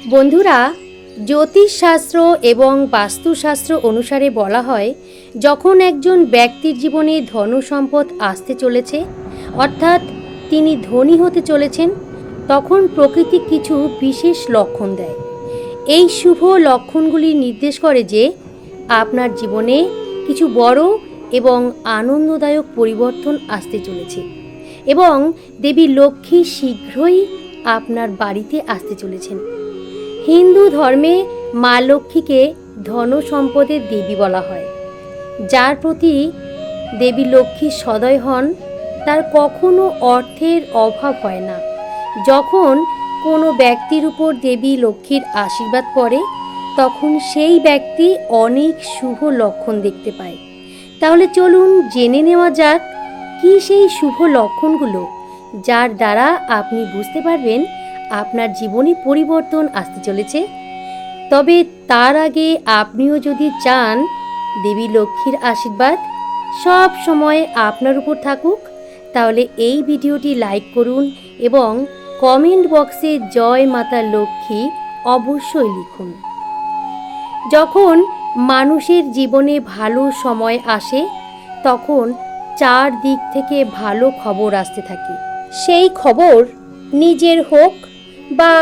বন্ধুরা, জ্যোতিষশাস্ত্র এবং বাস্তুশাস্ত্র অনুসারে বলা হয়, যখন একজন ব্যক্তির জীবনে ধনসম্পদ আসতে চলেছে, অর্থাৎ তিনি ধনী হতে চলেছেন, তখন প্রকৃতি কিছু বিশেষ লক্ষণ দেয়। এই শুভ লক্ষণগুলি নির্দেশ করে যে আপনার জীবনে কিছু বড় এবং আনন্দদায়ক পরিবর্তন আসতে চলেছে এবং দেবী লক্ষ্মী শীঘ্রই আপনার বাড়িতে আসতে চলেছেন। হিন্দু ধর্মে মা লক্ষ্মীকে ধন সম্পদের দেবী বলা হয়। যার প্রতি দেবী লক্ষ্মী সদয় হন, তার কখনো অর্থের অভাব হয় না। যখন কোনো ব্যক্তির উপর দেবী লক্ষ্মীর আশীর্বাদ পড়ে, তখন সেই ব্যক্তি অনেক শুভ লক্ষণ দেখতে পায়। তাহলে চলুন জেনে নেওয়া যাক কি সেই শুভ লক্ষণগুলো, যার দ্বারা আপনি বুঝতে পারবেন আপনার জীবনে পরিবর্তন আসতে চলেছে। তবে তার আগে আপনিও যদি চান দেবী লক্ষ্মীর আশীর্বাদ সব সময় আপনার উপর থাকুক, তাহলে এই ভিডিওটি লাইক করুন এবং কমেন্ট বক্সে জয় মাতা লক্ষ্মী অবশ্যই লিখুন। যখন মানুষের জীবনে ভালো সময় আসে, তখন চারদিক থেকে ভালো খবর আসতে থাকে। সেই খবর নিজের হোক বা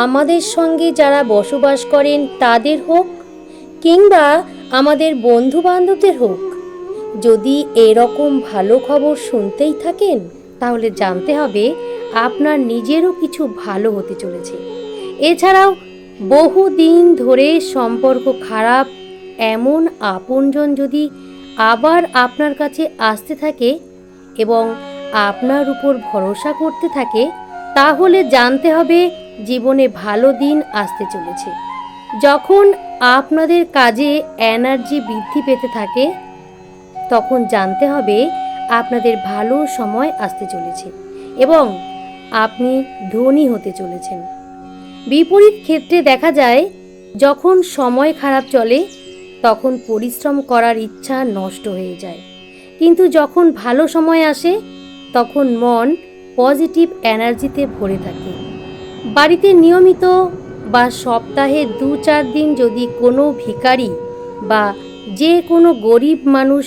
আমাদের সঙ্গে যারা বসবাস করেন তাদের হোক, কিংবা আমাদের বন্ধু বান্ধবদের হোক, যদি এরকম ভালো খবর শুনতেই থাকেন, তাহলে জানতে হবে আপনার নিজেরও কিছু ভালো হতে চলেছে। এছাড়াও বহুদিন ধরে সম্পর্ক খারাপ এমন আপনজন যদি আবার আপনার কাছে আসতে থাকে এবং আপনার উপর ভরসা করতে থাকে, তাহলে জানতে হবে জীবনে ভালো দিন আসতে চলেছে। যখন আপনাদের কাজে এনার্জি বৃদ্ধি পেতে থাকে, তখন জানতে হবে আপনাদের ভালো সময় আসতে চলেছে এবং আপনি ধনী হতে চলেছেন। বিপরীত ক্ষেত্রে দেখা যায়, যখন সময় খারাপ চলে, তখন পরিশ্রম করার ইচ্ছা নষ্ট হয়ে যায়। কিন্তু যখন ভালো সময় আসে, তখন মন পজিটিভ এনার্জিতে ভরে থাকে। বাড়িতে নিয়মিত বা সপ্তাহে 2-4 দিন যদি কোনো ভিখারি বা যে কোনো গরিব মানুষ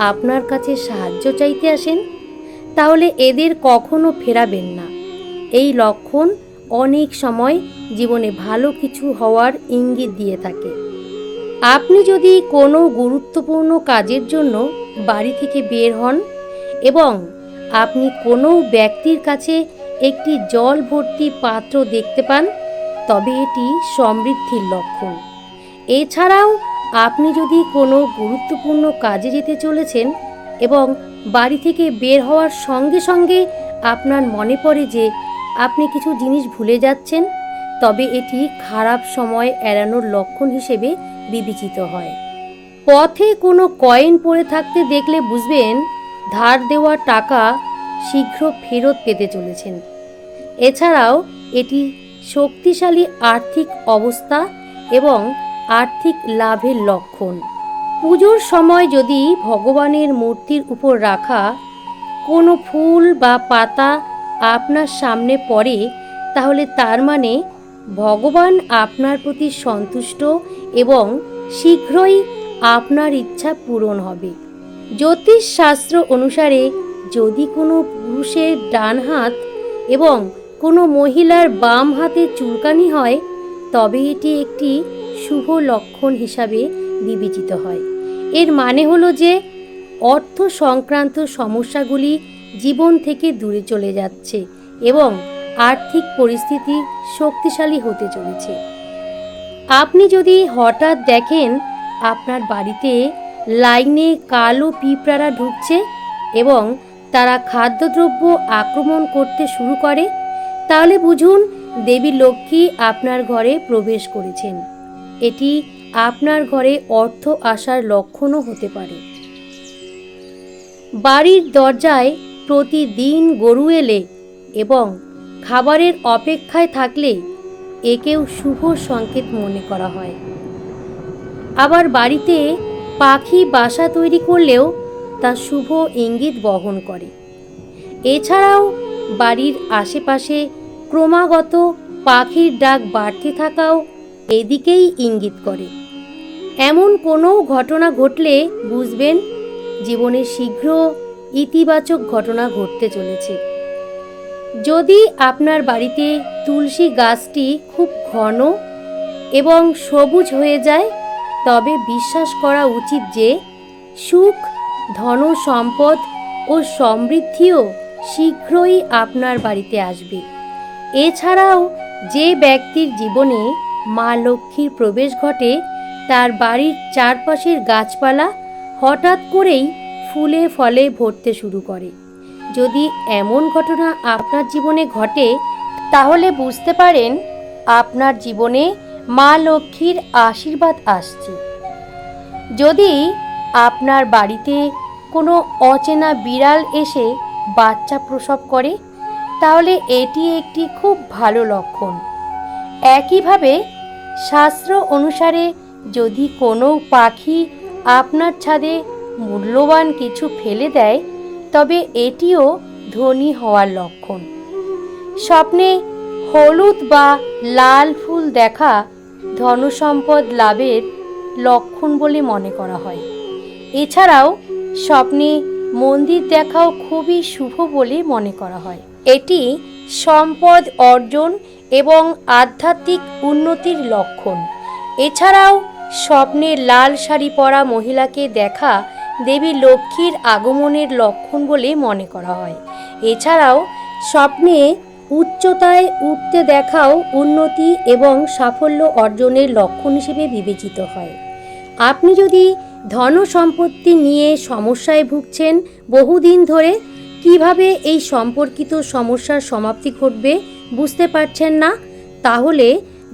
আপনার কাছে সাহায্য চাইতে আসেন, তাহলে এদের কখনো ফেরাবেন না। এই লক্ষণ অনেক সময় জীবনে ভালো কিছু হওয়ার ইঙ্গিত দিয়ে থাকে। আপনি যদি কোনো গুরুত্বপূর্ণ কাজের জন্য বাড়ি থেকে বের হন এবং আপনি কোনো ব্যক্তির কাছে একটি জল ভর্তি পাত্র দেখতে পান, তবে এটি সমৃদ্ধির লক্ষণ। এছাড়াও আপনি যদি কোনো গুরুত্বপূর্ণ কাজে যেতে চলেছেন এবং বাড়ি থেকে বের হওয়ার সঙ্গে সঙ্গে আপনার মনে পড়ে যে আপনি কিছু জিনিস ভুলে যাচ্ছেন, তবে এটি খারাপ সময় এড়ানোর লক্ষণ হিসেবে বিবেচিত হয়। পথে কোনো কয়েন পড়ে থাকতে দেখলে বুঝবেন ধার দেওয়া টাকা শীঘ্র ফেরত পেতে চলেছেন। এছাড়াও এটি শক্তিশালী আর্থিক অবস্থা এবং আর্থিক লাভের লক্ষণ। পুজোর সময় যদি ভগবানের মূর্তির উপর রাখা কোনো ফুল বা পাতা আপনার সামনে পড়ে, তাহলে তার মানে ভগবান আপনার প্রতি সন্তুষ্ট এবং শীঘ্রই আপনার ইচ্ছা পূরণ হবে। জ্যোতিষশাস্ত্র অনুসারে যদি কোনো পুরুষের ডান হাত এবং কোনো মহিলার বাম হাতে চুলকানি হয়, তবে এটি একটি শুভ লক্ষণ হিসাবে বিবেচিত হয়। এর মানে হলো যে অর্থ সংক্রান্ত সমস্যাগুলি জীবন থেকে দূরে চলে যাচ্ছে এবং আর্থিক পরিস্থিতি শক্তিশালী হতে চলেছে। আপনি যদি হঠাৎ দেখেন আপনার বাড়িতে লাইনে কালো পিঁপড়ারা ঢুকছে এবং তারা খাদ্যদ্রব্য আক্রমণ করতে শুরু করে, তাহলে বুঝুন দেবী লক্ষ্মী আপনার ঘরে প্রবেশ করেছেন। এটি আপনার ঘরে অর্থ আসার লক্ষণও হতে পারে। বাড়ির দরজায় প্রতিদিন গরু এলে এবং খাবারের অপেক্ষায় থাকলে একেও শুভ সংকেত মনে করা হয়। আবার বাড়িতে পাখি বাসা তৈরি করলেও তা শুভ ইঙ্গিত বহন করে। এছাড়াও বাড়ির আশেপাশে ক্রমাগত পাখির ডাক বাড়তে থাকাও এদিকেই ইঙ্গিত করে। এমন কোনো ঘটনা ঘটলে বুঝবেন জীবনে শীঘ্র ইতিবাচক ঘটনা ঘটতে চলেছে। যদি আপনার বাড়িতে তুলসী গাছটি খুব ঘন এবং সবুজ হয়ে যায়, তবে বিশ্বাস করা উচিত যে সুখ, ধন সম্পদ ও সমৃদ্ধিও শীঘ্রই আপনার বাড়িতে আসবে। এছাড়াও যে ব্যক্তির জীবনে মা লক্ষ্মীর প্রবেশ ঘটে, তার বাড়ির চারপাশের গাছপালা হঠাৎ করেই ফুলে ফলে ভরতে শুরু করে। যদি এমন ঘটনা আপনার জীবনে ঘটে, তাহলে বুঝতে পারেন আপনার জীবনে মা লক্ষ্মীর আশীর্বাদ আসছে। যদি আপনার বাড়িতে কোনো অচেনা বিড়াল এসে বাচ্চা প্রসব করে, তাহলে এটি একটি খুব ভালো লক্ষণ। একইভাবে শাস্ত্র অনুসারে যদি কোনো পাখি আপনার ছাদে মূল্যবান কিছু ফেলে দেয়, তবে এটিও ধনী হওয়ার লক্ষণ। স্বপ্নে হলুদ বা লাল ফুল দেখা ধনসম্পদ লাভের লক্ষণ বলে মনে করা হয়। এছাড়াও স্বপ্নে মন্দির দেখাও খুবই শুভ বলে মনে করা হয়। এটি সম্পদ অর্জন এবং আধ্যাত্মিক উন্নতির লক্ষণ। এছাড়াও স্বপ্নে লাল শাড়ি পরা মহিলাকে দেখা দেবী লক্ষ্মীর আগমনের লক্ষণ বলে মনে করা হয়। এছাড়াও স্বপ্নে উচ্চতায় উঠতে দেখাও উন্নতি এবং সাফল্য অর্জনের লক্ষণ হিসেবে বিবেচিত হয়। আপনি যদি ধন সম্পত্তি নিয়ে সমস্যায় ভুগছেন বহুদিন ধরে, কিভাবে এই সম্পর্কিত সমস্যার সমাপ্তি ঘটবে বুঝতে পারছেন না, তাহলে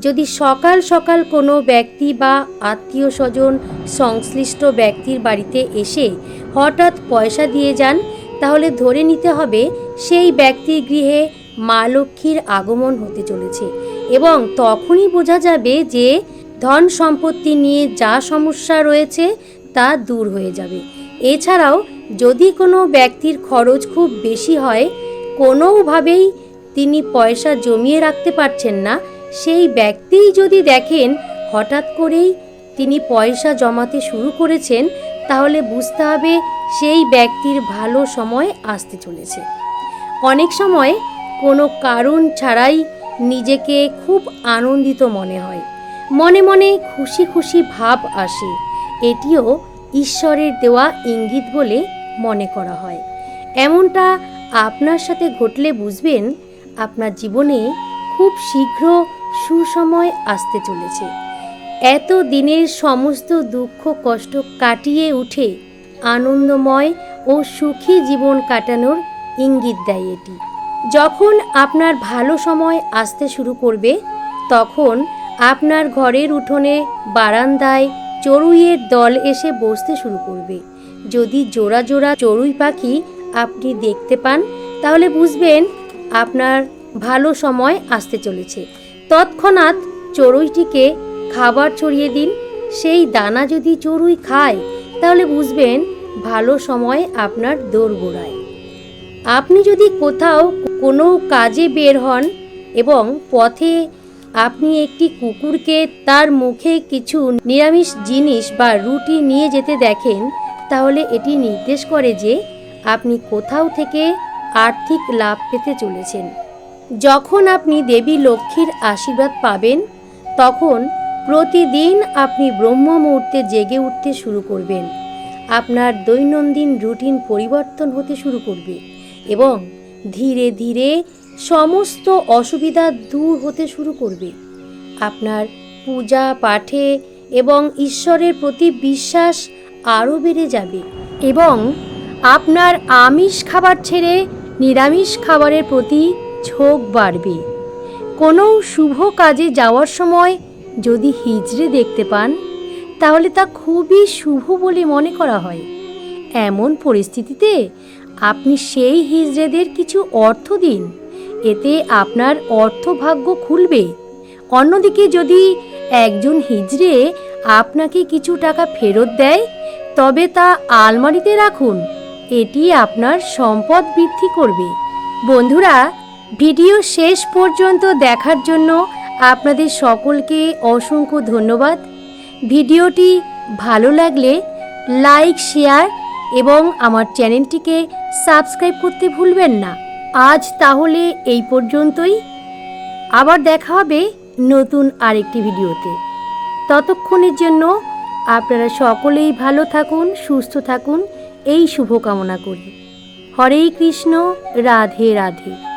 যদি সকাল সকাল কোনো ব্যক্তি বা আত্মীয় স্বজন সংশ্লিষ্ট ব্যক্তির বাড়িতে এসে হঠাৎ পয়সা দিয়ে যান, তাহলে ধরে নিতে হবে সেই ব্যক্তির গৃহে মা লক্ষ্মীর আগমন হতে চলেছে এবং তখনই বোঝা যাবে যে ধন সম্পত্তি নিয়ে যা সমস্যা রয়েছে তা দূর হয়ে যাবে। এছাড়াও যদি কোনো ব্যক্তির খরচ খুব বেশি হয়, কোনোভাবেই তিনি পয়সা জমিয়ে রাখতে পারছেন না, সেই ব্যক্তিই যদি দেখেন হঠাৎ করেই তিনি পয়সা জমাতে শুরু করেছেন, তাহলে বুঝতে হবে সেই ব্যক্তির ভালো সময় আসতে চলেছে। অনেক সময় কোনো কারণ ছাড়াই নিজেকে খুব আনন্দিত মনে হয়, মনে মনে খুশি খুশি ভাব আসে। এটিও ঈশ্বরের দেওয়া ইঙ্গিত বলে মনে করা হয়। এমনটা আপনার সাথে ঘটলে বুঝবেন আপনার জীবনে খুব শীঘ্র সুসময় আসতে চলেছে। এত দিনের সমস্ত দুঃখ কষ্ট কাটিয়ে উঠে আনন্দময় ও সুখী জীবন কাটানোর ইঙ্গিত দেয় এটি। যখন আপনার ভালো সময় আসতে শুরু করবে, তখন আপনার ঘরের উঠোনে বারান্দায় চড়ুইয়ের দল এসে বসতে শুরু করবে। যদি জোড়া জোড়া চড়ুই পাখি আপনি দেখতে পান, তাহলে বুঝবেন আপনার ভালো সময় আসতে চলেছে। তৎক্ষণাৎ চড়ুইটিকে খাবার ছড়িয়ে দিন। সেই দানা যদি চড়ুই খায়, তাহলে বুঝবেন ভালো সময় আপনার দোরগোড়ায়। আপনি যদি কোথাও কোনো কাজে বের হন এবং পথে আপনি একটি কুকুরকে তার মুখে কিছু নিরামিষ জিনিস বা রুটি নিয়ে যেতে দেখেন, তাহলে এটি নির্দেশ করে যে আপনি কোথাও থেকে আর্থিক লাভ পেতে চলেছেন। যখন আপনি দেবী লক্ষ্মীর আশীর্বাদ পাবেন, তখন প্রতিদিন আপনি ব্রহ্ম মুহূর্তে জেগে উঠতে শুরু করবেন। আপনার দৈনন্দিন রুটিন পরিবর্তন হতে শুরু করবে এবং ধীরে ধীরে সমস্ত অসুবিধা দূর হতে শুরু করবে। আপনার পূজা পাঠে এবং ঈশ্বরের প্রতি বিশ্বাস আরও বেড়ে যাবে এবং আপনার আমিষ খাবার ছেড়ে নিরামিষ খাবারের প্রতি ঝোঁক বাড়বে। কোনো শুভ কাজে যাওয়ার সময় যদি হিজড়ে দেখতে পান, তাহলে তা খুবই শুভ বলে মনে করা হয়। এমন পরিস্থিতিতে আপনি সেই হিজড়েদের কিছু অর্থ দিন, এতে আপনার অর্থভাগ্য খুলবে। অন্যদিকে যদি একজন হিজড়ে আপনাকে কিছু টাকা ফেরত দেয়, তবে তা আলমারিতে রাখুন, এটি আপনার সম্পদ বৃদ্ধি করবে। বন্ধুরা, ভিডিও শেষ পর্যন্ত দেখার জন্য আপনাদের সকলকে অসংখ্য ধন্যবাদ। ভিডিওটি ভালো লাগলে লাইক, শেয়ার এবং আমার চ্যানেলটিকে সাবস্ক্রাইব করতে ভুলবেন না। আজ তাহলে এই পর্যন্তই। আবার দেখা হবে নতুন আরেকটি ভিডিওতে। ততক্ষণের জন্য আপনারা সকলেই ভালো থাকুন, সুস্থ থাকুন, এই শুভকামনা করি। হরে কৃষ্ণ, রাধে রাধে।